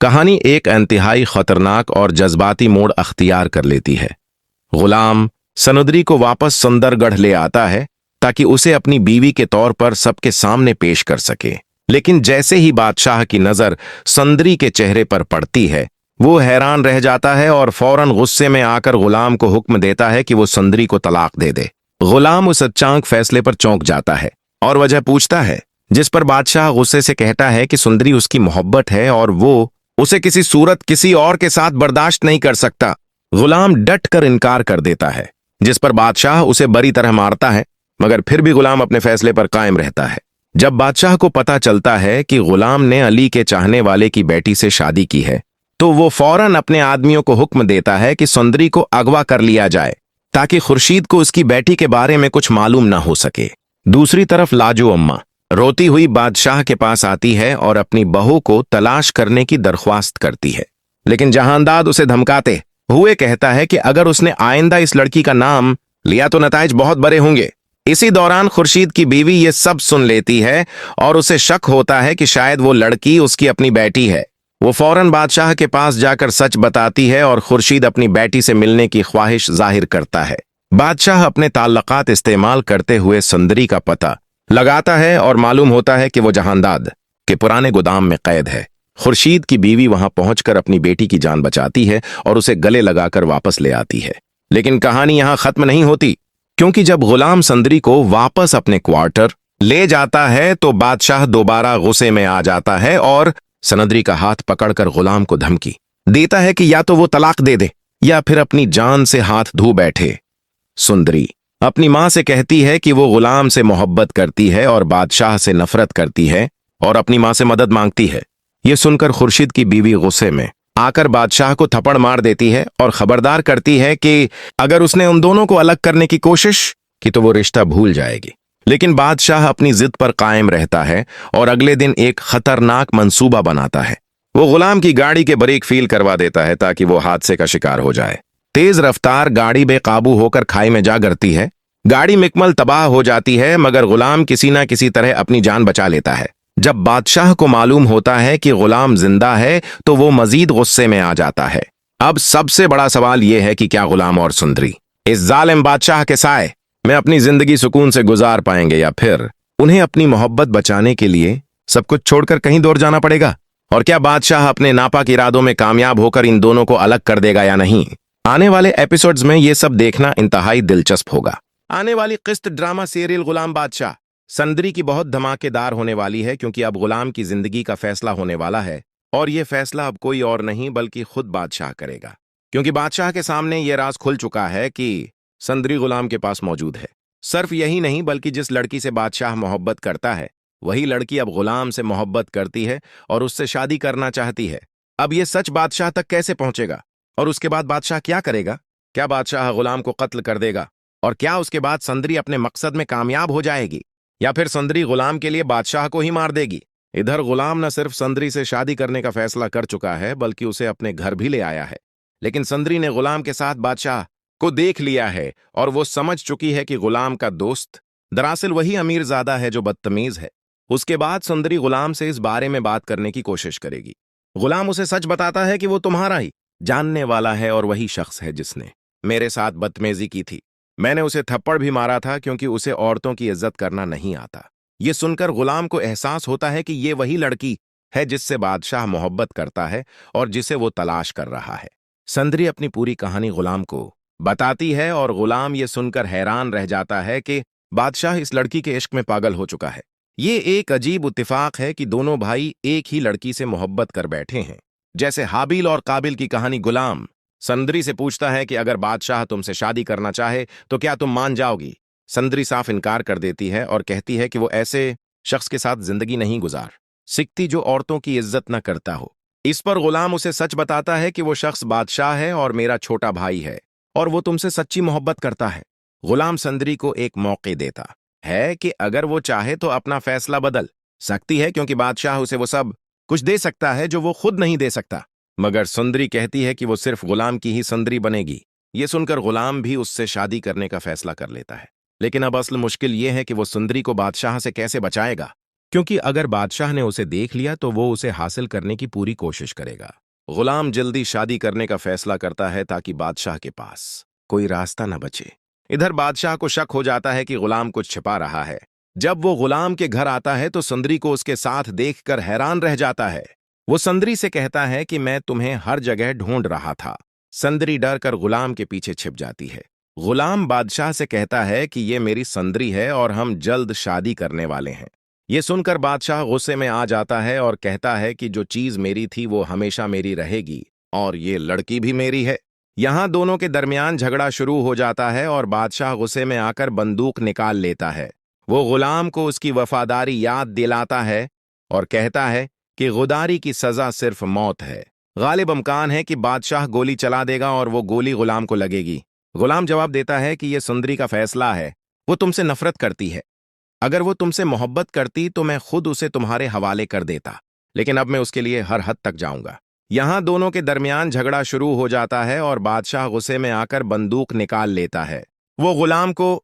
कहानी एक इंतहाई खतरनाक और जज्बाती मोड़ अख्तियार कर लेती है। गुलाम सनुद्री को वापस सुंदरगढ़ ले आता है ताकि उसे अपनी बीवी के तौर पर सबके सामने पेश कर सके। लेकिन जैसे ही बादशाह की नजर सुंदरी के चेहरे पर पड़ती है, वो हैरान रह जाता है और फौरन गुस्से में आकर गुलाम को हुक्म देता है कि वो सुंदरी को तलाक दे दे। गुलाम उस अचानक फैसले पर चौंक जाता है और वजह पूछता है, जिस पर बादशाह गुस्से से कहता है कि सुंदरी उसकी मोहब्बत है और वो उसे किसी सूरत किसी और के साथ बर्दाश्त नहीं कर सकता। गुलाम डट कर इनकार कर देता है, जिस पर बादशाह उसे बुरी तरह मारता है, मगर फिर भी गुलाम अपने फैसले पर कायम रहता है। जब बादशाह को पता चलता है कि गुलाम ने अली के चाहने वाले की बेटी से शादी की है, तो वो फौरन अपने आदमियों को हुक्म देता है कि सुंदरी को अगवा कर लिया जाए ताकि खुर्शीद को उसकी बेटी के बारे में कुछ मालूम ना हो सके। दूसरी तरफ लाजो अम्मा रोती हुई बादशाह के पास आती है और अपनी बहू को तलाश करने की दरख्वास्त करती है, लेकिन जहांदाद उसे धमकाते हुए कहता है कि अगर उसने आइंदा इस लड़की का नाम लिया तो नताइज बहुत बड़े होंगे। इसी दौरान खुर्शीद की बीवी ये सब सुन लेती है और उसे शक होता है कि शायद वो लड़की उसकी अपनी बेटी है। वो फौरन बादशाह के पास जाकर सच बताती है और खुर्शीद अपनी बेटी से मिलने की ख्वाहिश जाहिर करता है। बादशाह अपने ताल्लुकात इस्तेमाल करते हुए सुंदरी का पता लगाता है और मालूम होता है कि वो जहांदाद के पुराने गोदाम में कैद है। खुर्शीद की बीवी वहां पहुंचकर अपनी बेटी की जान बचाती है और उसे गले लगाकर वापस ले आती है। लेकिन कहानी यहां खत्म नहीं होती, क्योंकि जब गुलाम सुंदरी को वापस अपने क्वार्टर ले जाता है तो बादशाह दोबारा गुस्से में आ जाता है और सुंदरी का हाथ पकड़कर गुलाम को धमकी देता है कि या तो वो तलाक दे दे या फिर अपनी जान से हाथ धो बैठे। सुंदरी अपनी मां से कहती है कि वो गुलाम से मोहब्बत करती है और बादशाह से नफरत करती है और अपनी मां से मदद मांगती है। ये सुनकर खुर्शीद की बीवी गुस्से में आकर बादशाह को थप्पड़ मार देती है और खबरदार करती है कि अगर उसने उन दोनों को अलग करने की कोशिश की तो वो रिश्ता भूल जाएगी। लेकिन बादशाह अपनी जिद पर कायम रहता है और अगले दिन एक खतरनाक मंसूबा बनाता है। वो गुलाम की गाड़ी के ब्रेक फील करवा देता है ताकि वो हादसे का शिकार हो जाए। तेज रफ्तार गाड़ी बेकाबू होकर खाई में जा गिरती है। गाड़ी मुकम्मल तबाह हो जाती है, मगर गुलाम किसी ना किसी तरह अपनी जान बचा लेता है। जब बादशाह को मालूम होता है कि गुलाम जिंदा है तो वो मजीद गुस्से में आ जाता है। अब सबसे बड़ा सवाल यह है कि क्या गुलाम और सुंदरी इस जालिम बादशाह के साए में अपनी जिंदगी सुकून से गुजार पाएंगे या फिर उन्हें अपनी मोहब्बत बचाने के लिए सब कुछ छोड़कर कहीं दूर जाना पड़ेगा। और क्या बादशाह अपने नापाक इरादों में कामयाब होकर इन दोनों को अलग कर देगा या नहीं। आने वाले एपिसोड्स में ये सब देखना इंतहाई दिलचस्प होगा। आने वाली किस्त ड्रामा सीरियल गुलाम बादशाह सुंदरी की बहुत धमाकेदार होने वाली है, क्योंकि अब गुलाम की जिंदगी का फैसला होने वाला है और ये फैसला अब कोई और नहीं बल्कि खुद बादशाह करेगा, क्योंकि बादशाह के सामने ये राज खुल चुका है कि सुंदरी गुलाम के पास मौजूद है। सिर्फ यही नहीं बल्कि जिस लड़की से बादशाह मोहब्बत करता है वही लड़की अब गुलाम से मोहब्बत करती है और उससे शादी करना चाहती है। अब ये सच बादशाह तक कैसे पहुंचेगा और उसके बाद बादशाह क्या करेगा? क्या बादशाह गुलाम को कत्ल कर देगा और क्या उसके बाद सुंदरी अपने मकसद में कामयाब हो जाएगी, या फिर सुंदरी गुलाम के लिए बादशाह को ही मार देगी? इधर गुलाम न सिर्फ सुंदरी से शादी करने का फैसला कर चुका है बल्कि उसे अपने घर भी ले आया है। लेकिन सुंदरी ने गुलाम के साथ बादशाह को देख लिया है और वो समझ चुकी है कि गुलाम का दोस्त दरअसल वही अमीरजादा है जो बदतमीज है। उसके बाद सुंदरी गुलाम से इस बारे में बात करने की कोशिश करेगी। गुलाम उसे सच बताता है कि वो तुम्हारा ही जानने वाला है और वही शख्स है जिसने मेरे साथ बदतमीजी की थी। मैंने उसे थप्पड़ भी मारा था क्योंकि उसे औरतों की इज्जत करना नहीं आता। ये सुनकर गुलाम को एहसास होता है कि ये वही लड़की है जिससे बादशाह मोहब्बत करता है और जिसे वो तलाश कर रहा है। सुंदरी अपनी पूरी कहानी गुलाम को बताती है और गुलाम ये सुनकर हैरान रह जाता है कि बादशाह इस लड़की के इश्क में पागल हो चुका है। ये एक अजीब इत्तेफाक है कि दोनों भाई एक ही लड़की से मोहब्बत कर बैठे हैं। जैसे हाबिल और काबिल की कहानी। गुलाम सुंदरी से पूछता है कि अगर बादशाह तुमसे शादी करना चाहे तो क्या तुम मान जाओगी? सुंदरी साफ इनकार कर देती है और कहती है कि वो ऐसे शख्स के साथ जिंदगी नहीं गुजार सकती जो औरतों की इज्जत न करता हो। इस पर गुलाम उसे सच बताता है कि वो शख्स बादशाह है और मेरा छोटा भाई है और वो तुमसे सच्ची मोहब्बत करता है। गुलाम सुंदरी को एक मौके देता है कि अगर वो चाहे तो अपना फैसला बदल सकती है, क्योंकि बादशाह उसे वो सब कुछ दे सकता है जो वो खुद नहीं दे सकता। मगर सुंदरी कहती है कि वो सिर्फ गुलाम की ही सुंदरी बनेगी। ये सुनकर गुलाम भी उससे शादी करने का फैसला कर लेता है। लेकिन अब असल मुश्किल ये है कि वो सुंदरी को बादशाह से कैसे बचाएगा। क्योंकि अगर बादशाह ने उसे देख लिया तो वो उसे हासिल करने की पूरी कोशिश करेगा। गुलाम जल्दी शादी करने का फैसला करता है ताकि बादशाह के पास कोई रास्ता न बचे। इधर बादशाह को शक हो जाता है कि गुलाम कुछ छिपा रहा है। जब वो गुलाम के घर आता है तो सुंदरी को उसके साथ देखकर हैरान रह जाता है। वो सुंदरी से कहता है कि मैं तुम्हें हर जगह ढूंढ रहा था। सुंदरी डर कर गुलाम के पीछे छिप जाती है। गुलाम बादशाह से कहता है कि ये मेरी सुंदरी है और हम जल्द शादी करने वाले हैं। ये सुनकर बादशाह गुस्से में आ जाता है और कहता है कि जो चीज मेरी थी वो हमेशा मेरी रहेगी और ये लड़की भी मेरी है। यहां दोनों के दरमियान झगड़ा शुरू हो जाता है और बादशाह गुस्से में आकर बंदूक निकाल लेता है। वो गुलाम को उसकी वफादारी याद दिलाता है और कहता है कि गुदारी की सजा सिर्फ मौत है। गालिब इम्कान है कि बादशाह गोली चला देगा और वो गोली गुलाम को लगेगी। गुलाम जवाब देता है कि यह सुंदरी का फैसला है। वो तुमसे नफरत करती है। अगर वो तुमसे मोहब्बत करती तो मैं खुद उसे तुम्हारे हवाले कर देता, लेकिन अब मैं उसके लिए हर हद तक जाऊंगा। यहां दोनों के दरमियान झगड़ा शुरू हो जाता है और बादशाह गुस्से में आकर बंदूक निकाल लेता है। वो गुलाम को